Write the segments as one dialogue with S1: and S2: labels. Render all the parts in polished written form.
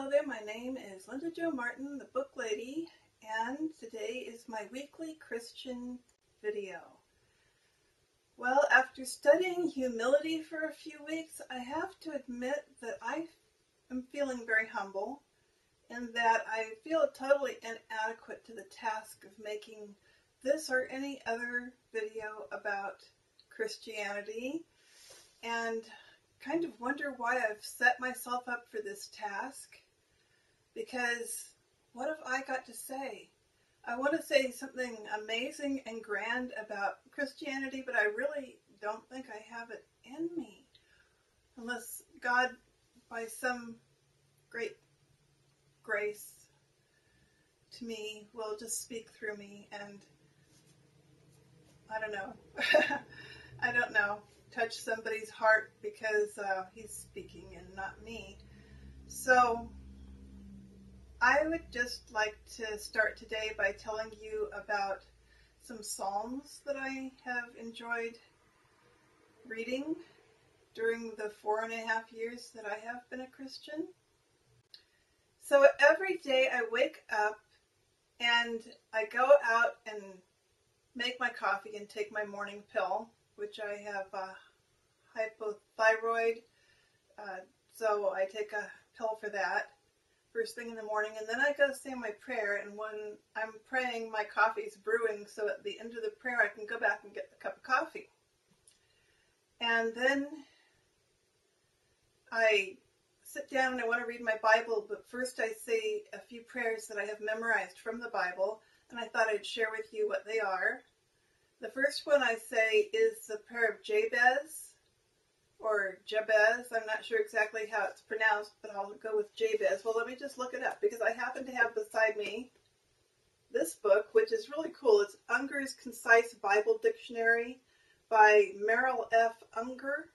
S1: Hello there, my name is Linda Jo Martin, the Book Lady, and today is my weekly Christian video. Well, after studying humility for a few weeks, I have to admit that I am feeling very humble in that I feel totally inadequate to the task of making this or any other video about Christianity, and kind of wonder why I've set myself up for this task, because what have I got to say? I want to say something amazing and grand about Christianity, but I really don't think I have it in me, unless God, by some great grace to me, will just speak through me, and I don't know. I don't know. Touch somebody's heart because he's speaking and not me. So I would just like to start today by telling you about some Psalms that I have enjoyed reading during the 4.5 years that I have been a Christian. So every day I wake up and I go out and make my coffee and take my morning pill, which I have hypothyroid, so I take a pill for that first thing in the morning, and then I go say my prayer, and when I'm praying, my coffee's brewing, so at the end of the prayer I can go back and get the cup of coffee. And then I sit down and I want to read my Bible, but first I say a few prayers that I have memorized from the Bible, and I thought I'd share with you what they are. The first one I say is the prayer of Jabez, or Jabez. I'm not sure exactly how it's pronounced, but I'll go with Jabez. Well, let me just look it up, because I happen to have beside me this book, which is really cool. It's Unger's Concise Bible Dictionary by Merrill F. Unger,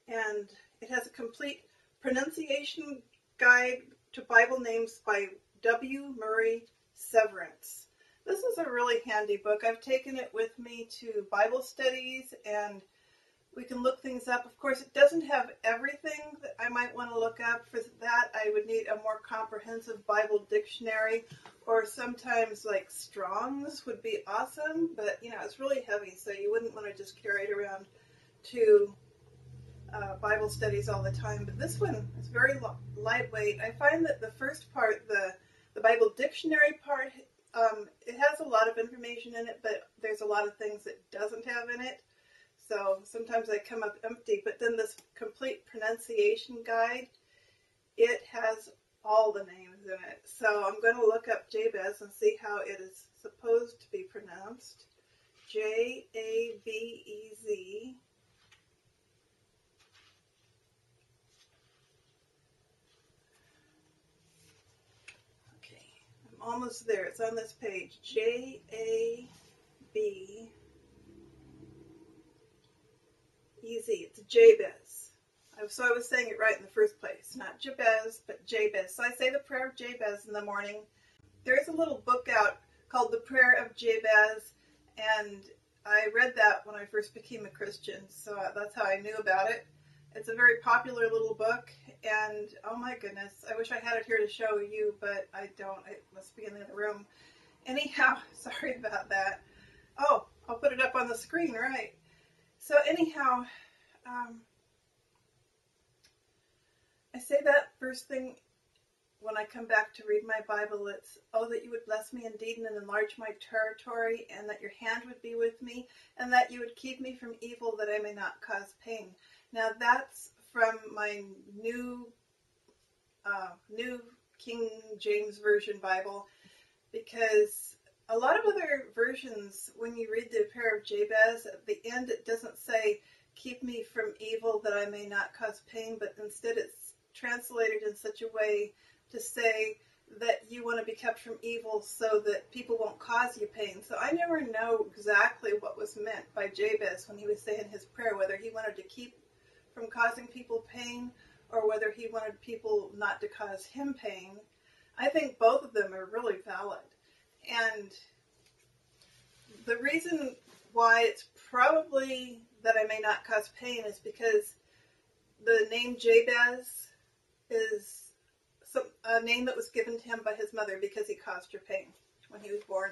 S1: and it has a complete pronunciation guide to Bible names by W. Murray Severance. This is a really handy book. I've taken it with me to Bible studies, and we can look things up. Of course, it doesn't have everything that I might want to look up. For that, I would need a more comprehensive Bible dictionary, or sometimes like Strong's would be awesome, but you know, it's really heavy, so you wouldn't want to just carry it around to Bible studies all the time. But this one is very lightweight. I find that the first part, the Bible dictionary part, it has a lot of information in it, but there's a lot of things it doesn't have in it. So sometimes I come up empty, but then this complete pronunciation guide, it has all the names in it. So I'm going to look up Jabez and see how it is supposed to be pronounced. Jabez. Okay, I'm almost there. It's on this page. J-A-B. Easy. It's Jabez. So I was saying it right in the first place. Not Jabez, but Jabez. So I say the prayer of Jabez in the morning. There's a little book out called The Prayer of Jabez, and I read that when I first became a Christian, so that's how I knew about it. It's a very popular little book, and oh my goodness, I wish I had it here to show you, but I don't. It must be in the other room. Anyhow, sorry about that. Oh, I'll put it up on the screen, right? So anyhow, I say that first thing when I come back to read my Bible. It's, oh, that you would bless me indeed and enlarge my territory, and that your hand would be with me, and that you would keep me from evil, that I may not cause pain. Now that's from my new King James Version Bible, because a lot of other versions, when you read the prayer of Jabez, at the end it doesn't say, keep me from evil that I may not cause pain, but instead it's translated in such a way to say that you want to be kept from evil so that people won't cause you pain. So I never know exactly what was meant by Jabez when he was saying his prayer, whether he wanted to keep from causing people pain or whether he wanted people not to cause him pain. I think both of them are really valid. And the reason why it's probably that I may not cause pain is because the name Jabez is a name that was given to him by his mother because he caused her pain when he was born.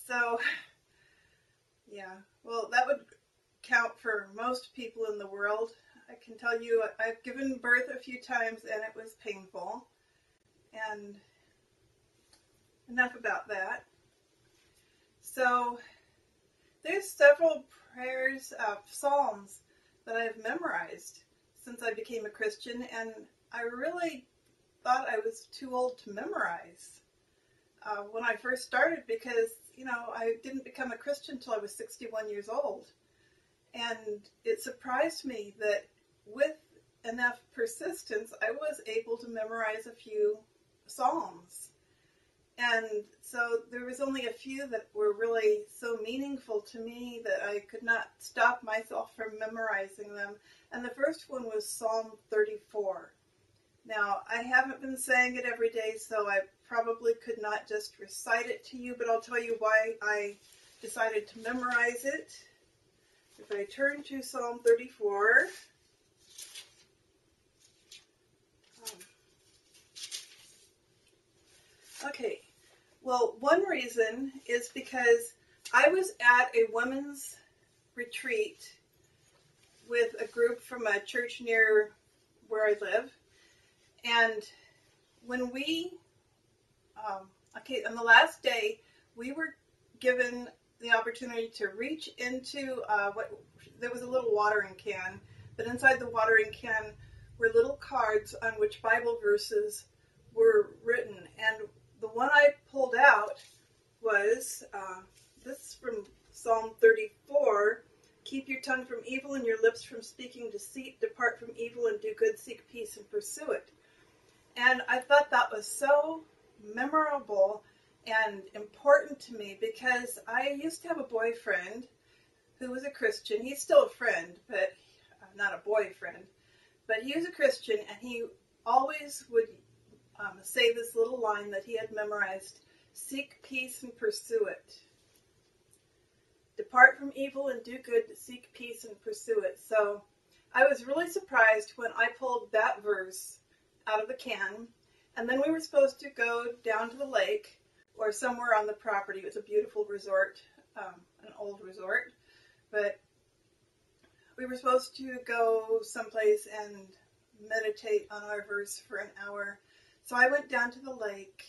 S1: So, yeah, well, that would count for most people in the world. I can tell you I've given birth a few times and it was painful. And enough about that. So, there's several prayers, psalms that I've memorized since I became a Christian, and I really thought I was too old to memorize when I first started because, I didn't become a Christian until I was 61 years old. And it surprised me that with enough persistence, I was able to memorize a few psalms. And so there was only a few that were really so meaningful to me that I could not stop myself from memorizing them. And the first one was Psalm 34. Now, I haven't been saying it every day, so I probably could not just recite it to you, but I'll tell you why I decided to memorize it. If I turn to Psalm 34, okay, well, one reason is because I was at a women's retreat with a group from a church near where I live, and when we, on the last day, we were given the opportunity to reach into there was a little watering can, but inside the watering can were little cards on which Bible verses were written. And the one I pulled out was this from Psalm 34. Keep your tongue from evil and your lips from speaking deceit. Depart from evil and do good. Seek peace and pursue it. And I thought that was so memorable and important to me because I used to have a boyfriend who was a Christian. He's still a friend, but not a boyfriend. But he was a Christian, and he always would say this little line that he had memorized: seek peace and pursue it. Depart from evil and do good, seek peace and pursue it. So I was really surprised when I pulled that verse out of the can, and then we were supposed to go down to the lake or somewhere on the property. It was a beautiful resort, an old resort, but we were supposed to go someplace and meditate on our verse for an hour. So I went down to the lake,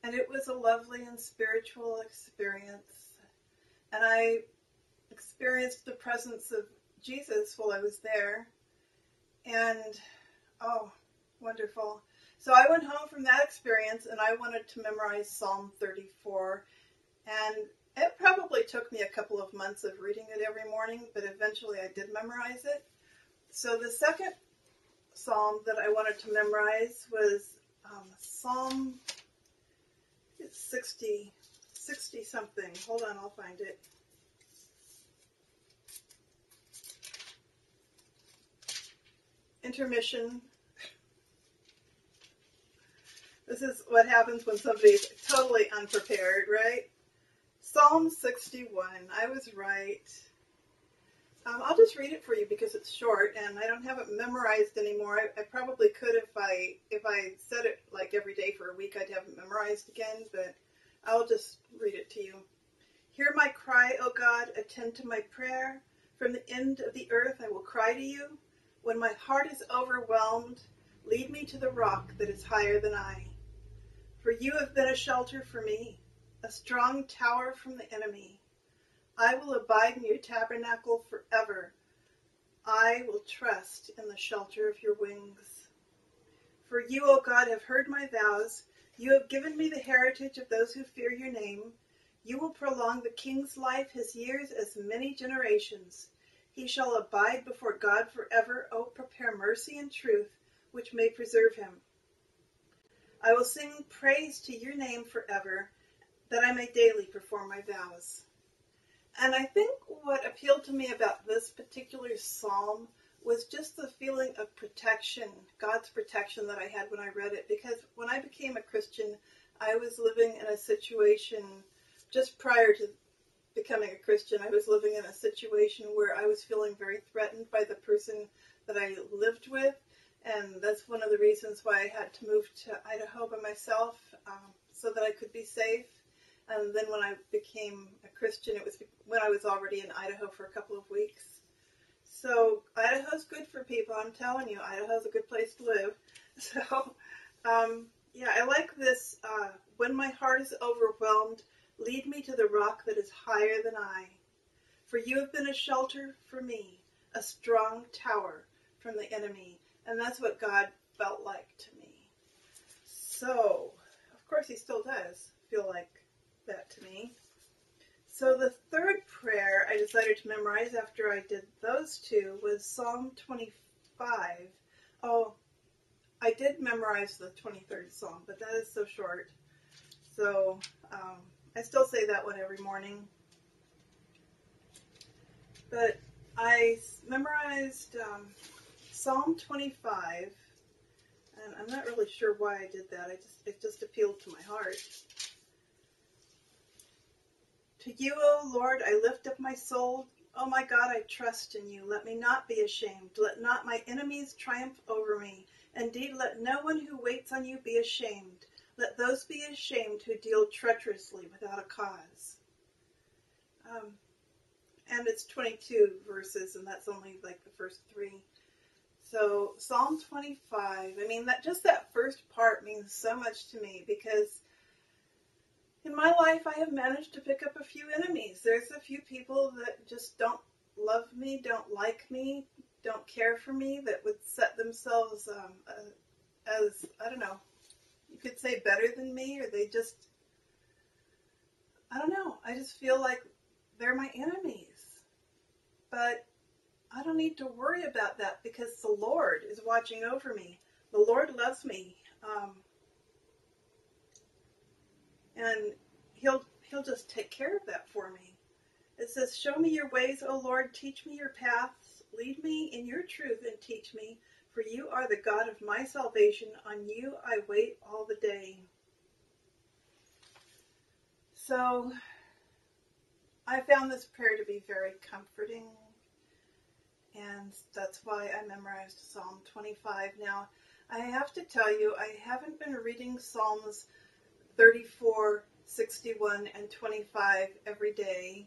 S1: and it was a lovely and spiritual experience. And I experienced the presence of Jesus while I was there. And, oh, wonderful. So I went home from that experience, and I wanted to memorize Psalm 34. And it probably took me a couple of months of reading it every morning, but eventually I did memorize it. So the second psalm that I wanted to memorize was Psalm 60 something. Hold on, I'll find it. Intermission. This is what happens when somebody's totally unprepared, right? Psalm 61. I was right. I'll just read it for you because it's short and I don't have it memorized anymore. I probably could if I said it like every day for a week, I'd have it memorized again, but I'll just read it to you. Hear my cry, O God, attend to my prayer. From the end of the earth I will cry to you. When my heart is overwhelmed, lead me to the rock that is higher than I. For you have been a shelter for me, a strong tower from the enemy. I will abide in your tabernacle forever. I will trust in the shelter of your wings. For you, O God, have heard my vows. You have given me the heritage of those who fear your name. You will prolong the king's life, his years as many generations. He shall abide before God forever. O prepare mercy and truth, which may preserve him. I will sing praise to your name forever, that I may daily perform my vows. And I think what appealed to me about this particular psalm was just the feeling of protection, God's protection that I had when I read it. Because when I became a Christian, I was living in a situation, just prior to becoming a Christian, I was living in a situation where I was feeling very threatened by the person that I lived with. And that's one of the reasons why I had to move to Idaho by myself, so that I could be safe. And then when I became a Christian, it was when I was already in Idaho for a couple of weeks. So Idaho's good for people. I'm telling you, Idaho's a good place to live. So, yeah, I like this. When my heart is overwhelmed, lead me to the rock that is higher than I. For you have been a shelter for me, a strong tower from the enemy. And that's what God felt like to me. So, of course, he still does feel like that to me. So the third prayer I decided to memorize after I did those two was Psalm 25. Oh, I did memorize the 23rd Psalm, but that is so short. So I still say that one every morning. But I memorized Psalm 25, and I'm not really sure why I did that. It just appealed to my heart. To you, O Lord, I lift up my soul. O my God, I trust in you. Let me not be ashamed. Let not my enemies triumph over me. Indeed, let no one who waits on you be ashamed. Let those be ashamed who deal treacherously without a cause. And it's 22 verses, and that's only like the first 3. So Psalm 25, I mean, that first part means so much to me, because in my life I have managed to pick up a few enemies. There's a few people that just don't love me, don't like me, don't care for me, that would set themselves as, I don't know, you could say better than me, or they just, I don't know, I just feel like they're my enemies. But I don't need to worry about that, because the Lord is watching over me. The Lord loves me. And he'll just take care of that for me. It says, show me your ways, O Lord, teach me your paths, lead me in your truth and teach me, for you are the God of my salvation. On you I wait all the day. So I found this prayer to be very comforting, and that's why I memorized Psalm 25. Now, I have to tell you, I haven't been reading Psalms 34, 61, and 25 every day.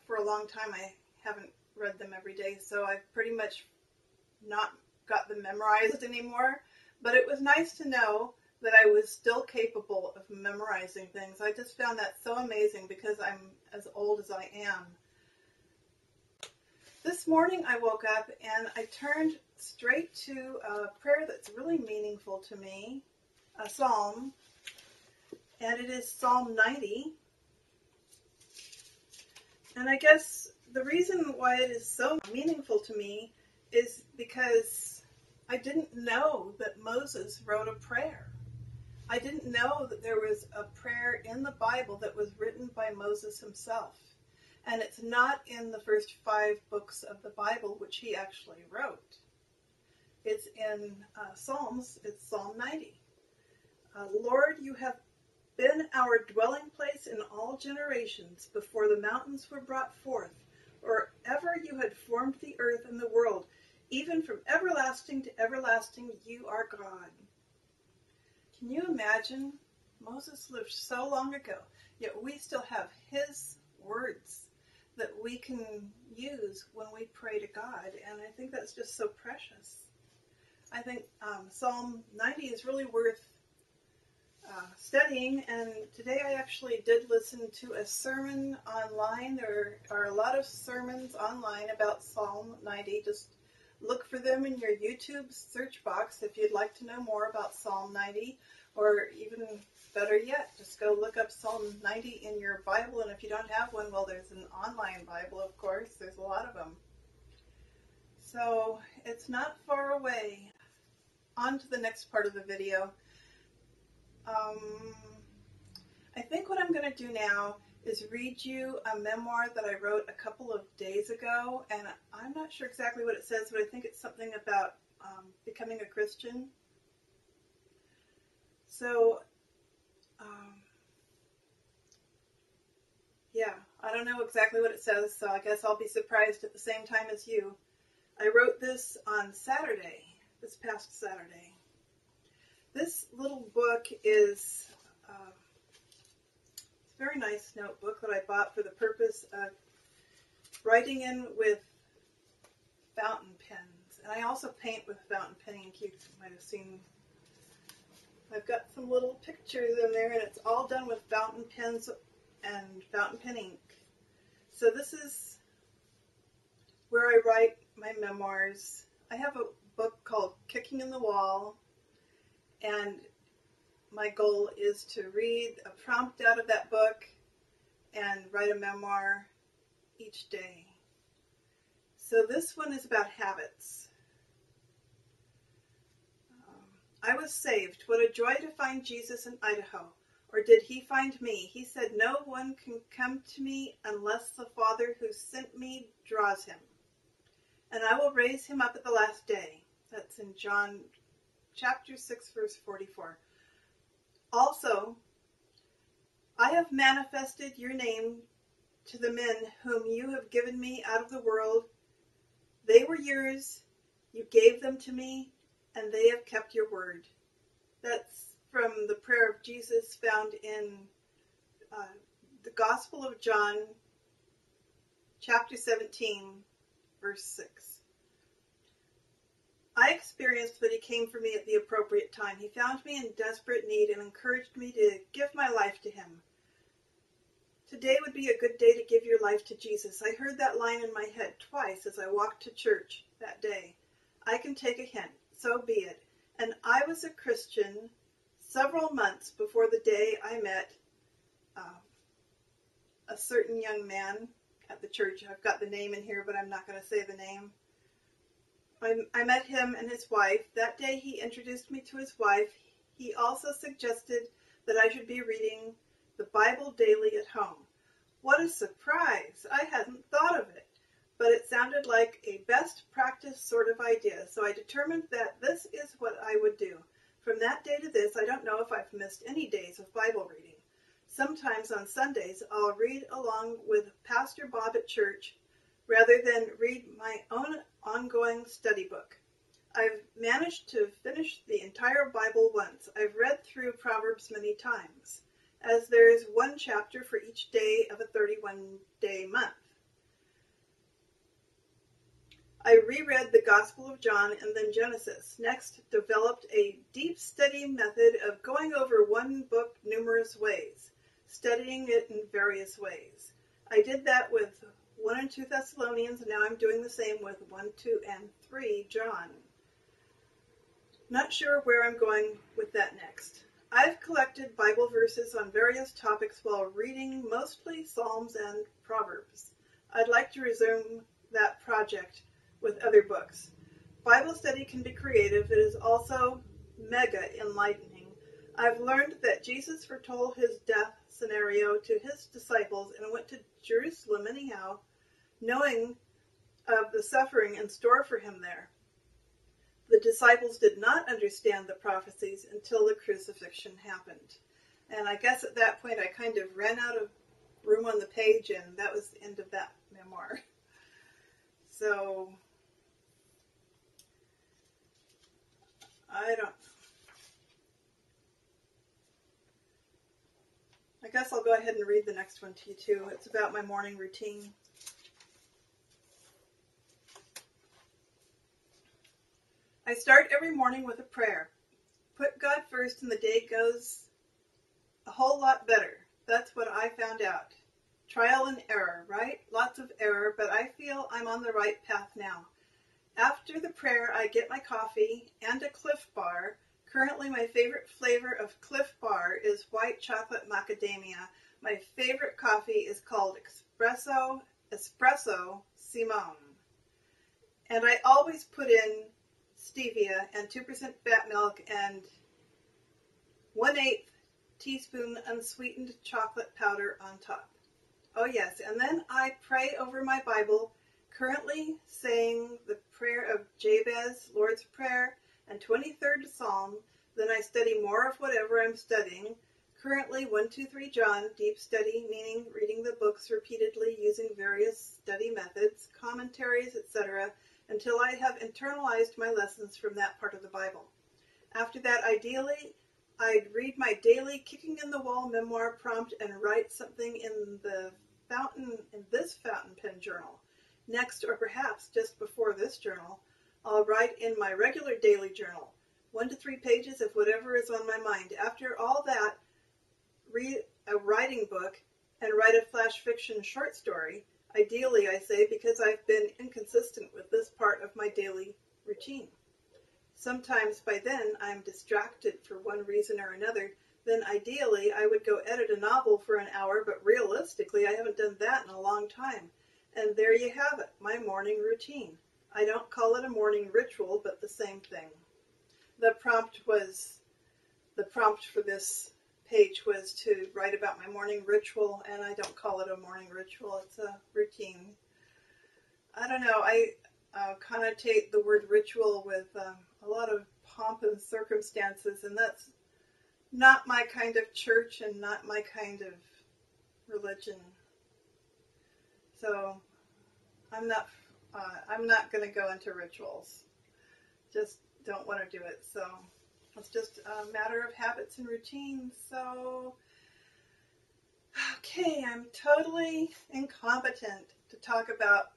S1: For a long time, I haven't read them every day, so I've pretty much not got them memorized anymore. But it was nice to know that I was still capable of memorizing things. I just found that so amazing, because I'm as old as I am. This morning I woke up and I turned straight to a prayer that's really meaningful to me, a psalm, and it is Psalm 90. And I guess the reason why it is so meaningful to me is because I didn't know that Moses wrote a prayer. I didn't know that there was a prayer in the Bible that was written by Moses himself. And it's not in the first 5 books of the Bible, which he actually wrote. It's in Psalms. It's Psalm 90. Lord, you have been our dwelling place in all generations, before the mountains were brought forth, or ever you had formed the earth and the world. Even from everlasting to everlasting, you are God. Can you imagine? Moses lived so long ago, yet we still have his words that we can use when we pray to God, and I think that's just so precious. I think Psalm 90 is really worth studying, and today I actually did listen to a sermon online. There are a lot of sermons online about Psalm 90. Just look for them in your YouTube search box if you'd like to know more about Psalm 90, or even better yet, just go look up Psalm 90 in your Bible, and if you don't have one, well, there's an online Bible, of course. There's a lot of them. So it's not far away. On to the next part of the video. I think what I'm going to do now is read you a memoir that I wrote a couple of days ago, and I'm not sure exactly what it says, but I think it's something about becoming a Christian. So, yeah, I don't know exactly what it says, so I guess I'll be surprised at the same time as you. I wrote this on Saturday. This this past Saturday. This little book is a very nice notebook that I bought for the purpose of writing in with fountain pens. And I also paint with fountain pen ink. You might have seen, I've got some little pictures in there, and it's all done with fountain pens and fountain pen ink. So this is where I write my memoirs. I have a book called Kicking in the Wall, and my goal is to read a prompt out of that book and write a memoir each day. So this one is about habits. I was saved. What a joy to find Jesus in Idaho. Or did he find me? He said, no one can come to me unless the Father who sent me draws him. And I will raise him up at the last day. That's in John chapter 6, verse 44. Also, I have manifested your name to the men whom you have given me out of the world. They were yours, you gave them to me, and they have kept your word. That's from the prayer of Jesus found in the Gospel of John, chapter 17, verse 6. I experienced that he came for me at the appropriate time. He found me in desperate need and encouraged me to give my life to him. Today would be a good day to give your life to Jesus. I heard that line in my head twice as I walked to church that day. I can take a hint, so be it. And I was a Christian several months before the day I met a certain young man at the church. I've got the name in here, but I'm not going to say the name. I met him and his wife. That day he introduced me to his wife. He also suggested that I should be reading the Bible daily at home. What a surprise! I hadn't thought of it, but it sounded like a best practice sort of idea, so I determined that this is what I would do. From that day to this, I don't know if I've missed any days of Bible reading. Sometimes on Sundays, I'll read along with Pastor Bob at church rather than read my own ongoing study book. I've managed to finish the entire Bible once. I've read through Proverbs many times, as there is one chapter for each day of a 31-day month. I reread the Gospel of John and then Genesis. Next, developed a deep study method of going over one book numerous ways, studying it in various ways. I did that with 1 and 2 Thessalonians, and now I'm doing the same with 1, 2, and 3 John. Not sure where I'm going with that next. I've collected Bible verses on various topics while reading mostly Psalms and Proverbs. I'd like to resume that project with other books. Bible study can be creative. It is also mega enlightening. I've learned that Jesus foretold his death scenario to his disciples and went to Jerusalem anyhow, knowing of the suffering in store for him there. The disciples did not understand the prophecies until the crucifixion happened. And I guess at that point I kind of ran out of room on the page, and that was the end of that memoir. So, I don't know. I guess I'll go ahead and read the next one to you too. It's about my morning routine. I start every morning with a prayer. Put God first and the day goes a whole lot better. That's what I found out. Trial and error, right? Lots of error, but I feel I'm on the right path now. After the prayer, I get my coffee and a Cliff Bar. Currently, my favorite flavor of Cliff Bar is white chocolate macadamia. My favorite coffee is called Espresso Simone. And I always put in stevia and 2% fat milk and 1/8 teaspoon unsweetened chocolate powder on top. Oh yes, and then I pray over my Bible, currently saying the prayer of Jabez, Lord's Prayer, and 23rd Psalm. Then I study more of whatever I'm studying. Currently 1, 2, 3 John, deep study, meaning reading the books repeatedly using various study methods, commentaries, etc., until I have internalized my lessons from that part of the Bible. After that, ideally, I'd read my daily kicking in the wall memoir prompt and write something in this fountain pen journal. Next, or perhaps just before this journal, I'll write in my regular daily journal, 1 to 3 pages of whatever is on my mind. After all that, read a writing book and write a flash fiction short story, ideally, I say, because I've been inconsistent with this part of my daily routine. Sometimes by then I'm distracted for one reason or another. Then ideally I would go edit a novel for an hour, but realistically I haven't done that in a long time. And there you have it, my morning routine. I don't call it a morning ritual, but the same thing. The prompt for this page was to write about my morning ritual, and I don't call it a morning ritual, it's a routine. I don't know, I connotate the word ritual with a lot of pomp and circumstances, and that's not my kind of church and not my kind of religion. So I'm not going to go into rituals. Just don't want to do it. So it's just a matter of habits and routines. So, okay, I'm totally incompetent to talk about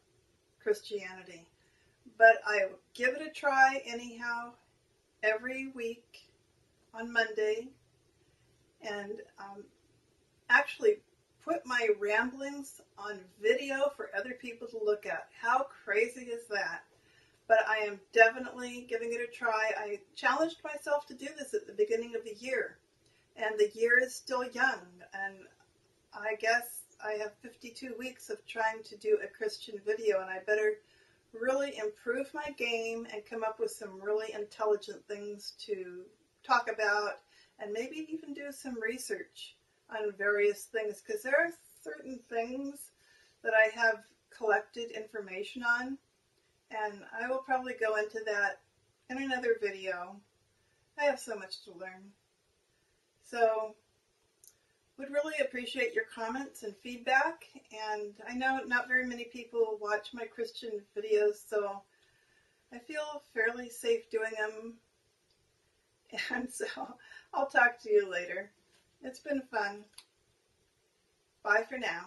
S1: Christianity, but I will give it a try anyhow every week on Monday, and actually put my ramblings on video for other people to look at. How crazy is that? But I am definitely giving it a try. I challenged myself to do this at the beginning of the year, and the year is still young, and I guess I have 52 weeks of trying to do a Christian video, and I better really improve my game and come up with some really intelligent things to talk about, and maybe even do some research on various things, because there are certain things that I have collected information on, and I will probably go into that in another video. I have so much to learn. So, would really appreciate your comments and feedback, and I know not very many people watch my Christian videos, so I feel fairly safe doing them, and so I'll talk to you later. It's been fun. Bye for now.